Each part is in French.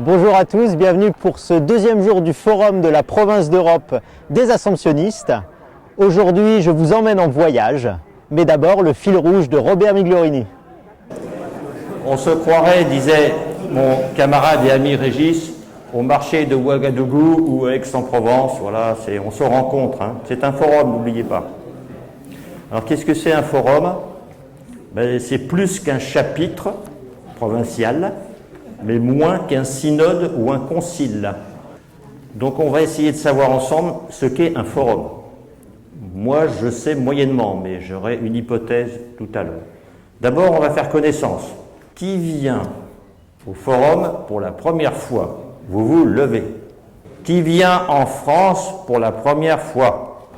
Bonjour à tous, bienvenue pour ce deuxième jour du Forum de la province d'Europe des Assomptionnistes. Aujourd'hui, je vous emmène en voyage, mais d'abord le fil rouge de Robert Migliorini. On se croirait, disait mon camarade et ami Régis, au marché de Ouagadougou ou à Aix-en-Provence. Voilà, on se rencontre. C'est un forum, n'oubliez pas. Alors, qu'est-ce que c'est un forum? C'est plus qu'un chapitre provincial, mais moins qu'un synode ou un concile. Donc, on va essayer de savoir ensemble ce qu'est un forum. Moi, je sais moyennement, mais j'aurai une hypothèse tout à l'heure. D'abord, on va faire connaissance. Qui vient au forum pour la première fois? Vous vous levez. Qui vient en France pour la première fois?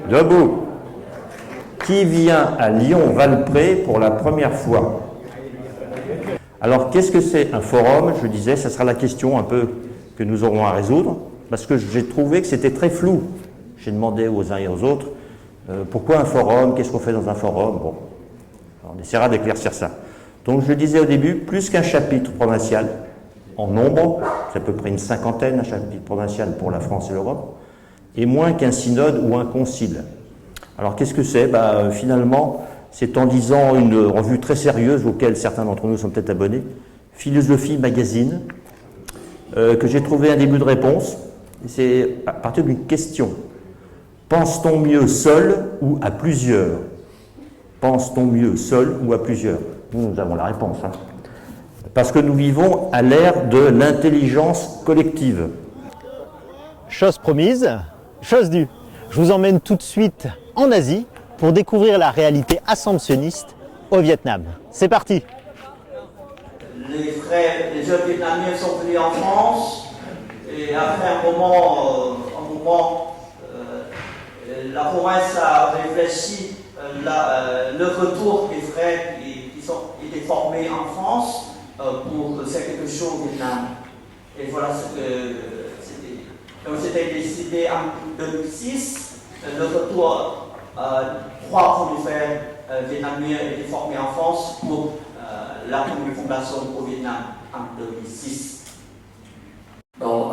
Debout. Qui vient à Lyon-Valpré pour la première fois? Alors, qu'est-ce que c'est un forum? Je disais, ça sera la question un peu que nous aurons à résoudre, parce que j'ai trouvé que c'était très flou. J'ai demandé aux uns et aux autres, pourquoi un forum? Qu'est-ce qu'on fait dans un forum? Bon, on essaiera d'éclaircir ça. Donc, je disais au début, plus qu'un chapitre provincial, en nombre, c'est à peu près une cinquantaine, un chapitre provincial pour la France et l'Europe, et moins qu'un synode ou un concile. Alors, qu'est-ce que c'est? Finalement, c'est en lisant une revue très sérieuse, auquel certains d'entre nous sont peut-être abonnés, Philosophie Magazine, que j'ai trouvé un début de réponse. C'est à partir d'une question. Pense-t-on mieux seul ou à plusieurs? Pense-t-on mieux seul ou à plusieurs? Nous avons la réponse. Parce que nous vivons à l'ère de l'intelligence collective. Chose promise, chose due. Je vous emmène tout de suite en Asie pour découvrir la réalité assomptionniste au Vietnam. C'est parti! Les jeunes vietnamiens sont venus en France et après un moment, la province a réfléchi le retour des frères qui étaient formés en France pour c'est quelque chose au Vietnam. Et voilà ce que c'était. Donc c'était décidé en 2006, le retour. Trois premiers frères vietnamiens étaient formés en France pour la première fondation au Vietnam en 2006. Donc,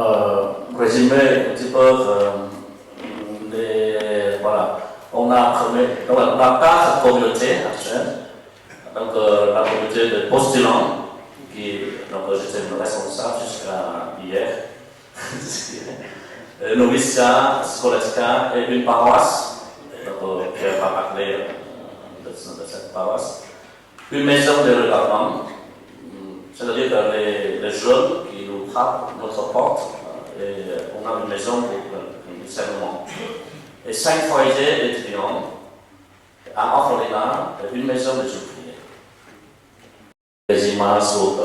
résumé un petit peu, voilà, on a quatre communautés actuelles. Donc, la communauté de postulants, donc j'étais responsable jusqu'à hier, noviciat, scolastica et une paroisse. Donc, qui va parler de cette paroisse. Une maison de regardement, c'est-à-dire que les jeunes qui nous frappent notre porte, et on a une maison pour le discernement. Et 5 foyers d'étudiants à orphelinat, une maison de ouvriers. Les images sont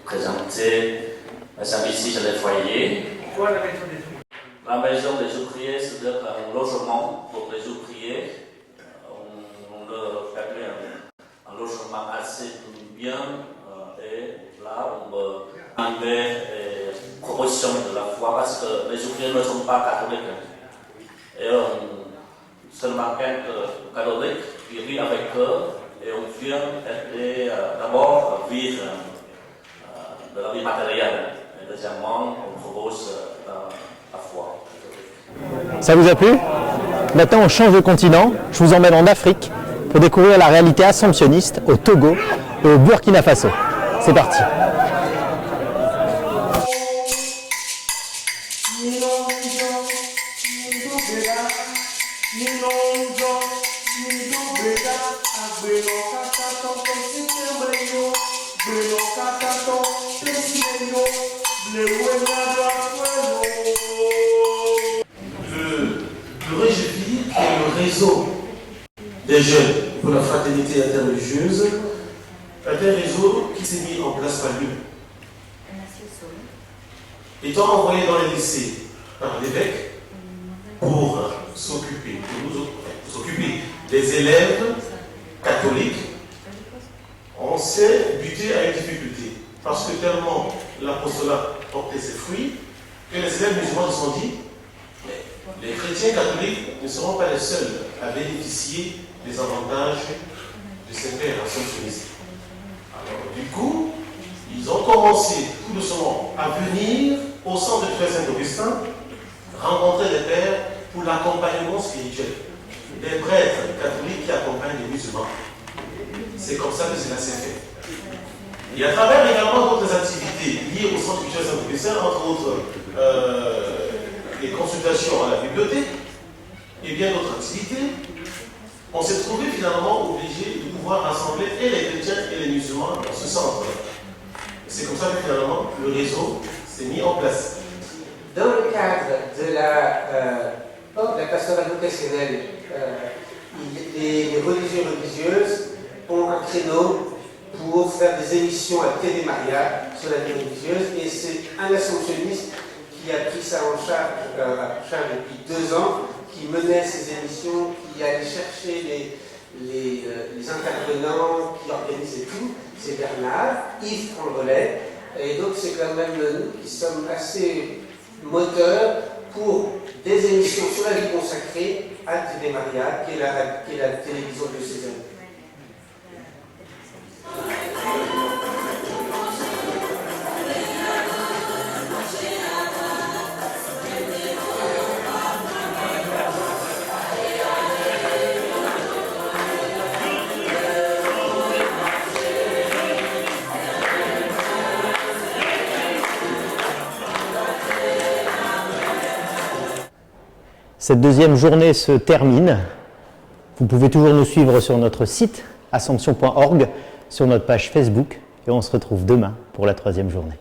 présentées, ici c'est les foyers. Pourquoi la maison des ouvriers? La maison des ouvriers, c'est-à-dire un logement pour les ouvriers. On leur fait un logement assez bien et là on peut enlever les propositions de la foi parce que les ouvriers ne sont pas catholiques. Et seulement quelques catholiques qui vivent avec eux et on vient d'abord vivre de la vie matérielle. Et deuxièmement, on propose la foi. Ça vous a plu? Maintenant, on change de continent. Je vous emmène en Afrique pour découvrir la réalité assomptionniste au Togo et au Burkina Faso. C'est parti! Le réjouis est le réseau des jeunes pour la fraternité interreligieuse, un réseau qui s'est mis en place par lui. Étant envoyé dans les lycées par l'évêque pour s'occuper des élèves catholiques, on s'est buté à une difficulté. Parce que tellement l'apostolat portait ses fruits, que les élèves musulmans se sont dit, les chrétiens catholiques ne seront pas les seuls à bénéficier des avantages de ces pères assomptionnistes. Alors, du coup, ils ont commencé tout doucement à venir au centre du Frère Saint-Augustin, rencontrer des pères pour l'accompagnement spirituel. Des prêtres catholiques qui accompagnent les musulmans. C'est comme ça que cela s'est fait. Et à travers également d'autres activités liées au centre culturel Saint-Augustin, entre autres les consultations à la bibliothèque et bien d'autres activités, on s'est trouvé finalement obligé de pouvoir rassembler et les chrétiens et les musulmans dans ce centre. C'est comme ça que finalement le réseau s'est mis en place. Dans le cadre de la pastorale vocationnelle, les religieux et religieuses ont un créneau pour faire des émissions à Télé Maria sur la vie religieuse, et c'est un assomptionniste qui a pris ça en charge depuis 2 ans, qui menait ces émissions, qui allait chercher les intervenants, qui organisait tout. C'est Bernard, Yves prend le relais, et donc c'est quand même nous qui sommes assez moteurs pour des émissions sur la vie consacrée à Télé Maria, qui est la télévision diocésaine. Cette deuxième journée se termine. Vous pouvez toujours nous suivre sur notre site assomption.org, sur notre page Facebook, et on se retrouve demain pour la 3e journée.